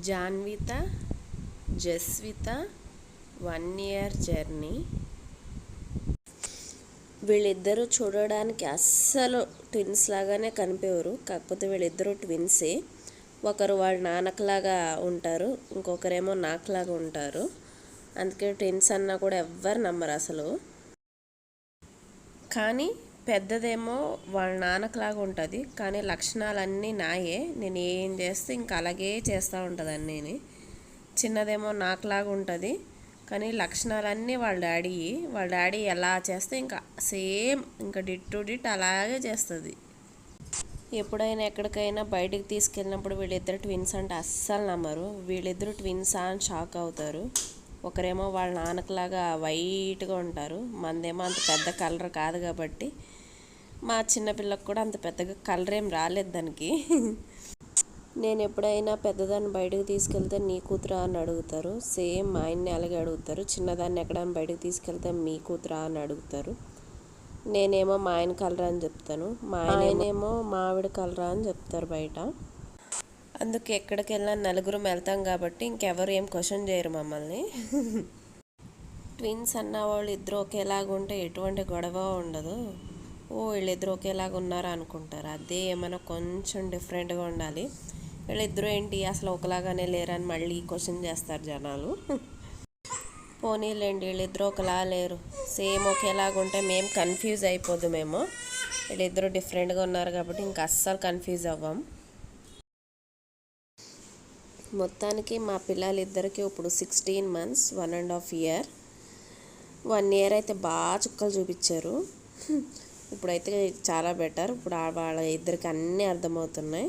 జాన్విత Jasvitha 1 year journey. వీళ్ళిద్దరూ చూడడానికి అస్సలు ట్విన్స్ లాగానే కనిపించరు. కాకపోతే వీళ్ళిద్దరూ ట్విన్సే. ఒకరు వాళ్ళ నాన్నకులాగా ఉంటారు, ఇంకొకరేమో నాకులాగా ఉంటారు. అందుకే ట్విన్స్ అన్నా కూడా ఎవ్వరు నమ్మరు అసలు. కానీ పెద్దదేమో వాళ్ళ నాన్నకులాగా ఉంటుంది, కానీ లక్షణాలన్నీ నాయే. నేను ఏం చేస్తే ఇంకా అలాగే చేస్తూ ఉంటుంది అన్నీ. చిన్నదేమో నాకులాగా ఉంటుంది, కానీ లక్షణాలన్నీ వాళ్ళ డాడీ ఎలా చేస్తే ఇంకా సేమ్ ఇంకా డిట్ టు డిట్ అలాగే చేస్తుంది. ఎప్పుడైనా ఎక్కడికైనా బయటికి తీసుకెళ్ళినప్పుడు వీళ్ళిద్దరు ట్విన్స్ అంటే అస్సలు నమ్మరు. వీళ్ళిద్దరు ట్విన్సా అని షాక్ అవుతారు. ఒకరేమో వాళ్ళ నాన్నకులాగా వైట్గా ఉంటారు, మనదేమో అంత పెద్ద కలర్ కాదు కాబట్టి మా చిన్నపిల్లకు కూడా అంత పెద్దగా కలర్ ఏం రాలేదు దానికి. నేను ఎప్పుడైనా పెద్దదాన్ని బయటకు తీసుకెళ్తే నీ కూతురా అని అడుగుతారు. సేమ్ మా ఆయన్ని అలాగే అడుగుతారు. చిన్నదాన్ని ఎక్కడైనా బయటకు తీసుకెళ్తే మీ కూతురా అని అడుగుతారు. నేనేమో మా ఆయన కలరా అని చెప్తాను, మా ఆయనేమో మా ఆవిడ కలరా అని చెప్తారు బయట. అందుకే ఎక్కడికి వెళ్ళినా నలుగురం వెళ్తాం కాబట్టి ఇంకెవరు ఏం క్వశ్చన్ చేయరు మమ్మల్ని. ట్విన్స్ అన్న వాళ్ళు ఇద్దరు ఒకేలాగా ఉంటే ఎటువంటి గొడవ ఉండదు. వీళ్ళిద్దరు ఒకేలాగా ఉన్నారా అనుకుంటారు. అదే ఏమైనా కొంచెం డిఫరెంట్గా ఉండాలి. వీళ్ళిద్దరూ ఏంటి అసలు ఒకలాగానే లేరని మళ్ళీ క్వశ్చన్ చేస్తారు జనాలు. పోనీలేండి, వీళ్ళిద్దరూ ఒకలా లేరు, సేమ్ ఒకేలాగా ఉంటే మేము కన్ఫ్యూజ్ అయిపోదుమేమో. వీళ్ళిద్దరూ డిఫరెంట్గా ఉన్నారు కాబట్టి ఇంకా అస్సలు కన్ఫ్యూజ్ అవ్వం. మొత్తానికి మా పిల్లలిద్దరికి ఇప్పుడు 16 months, 1.5 year. 1 year అయితే బాగా చుక్కలు చూపించారు. ఇప్పుడైతే చాలా బెటర్. ఇప్పుడు వాళ్ళ ఇద్దరికి అన్నీ అర్థమవుతున్నాయి.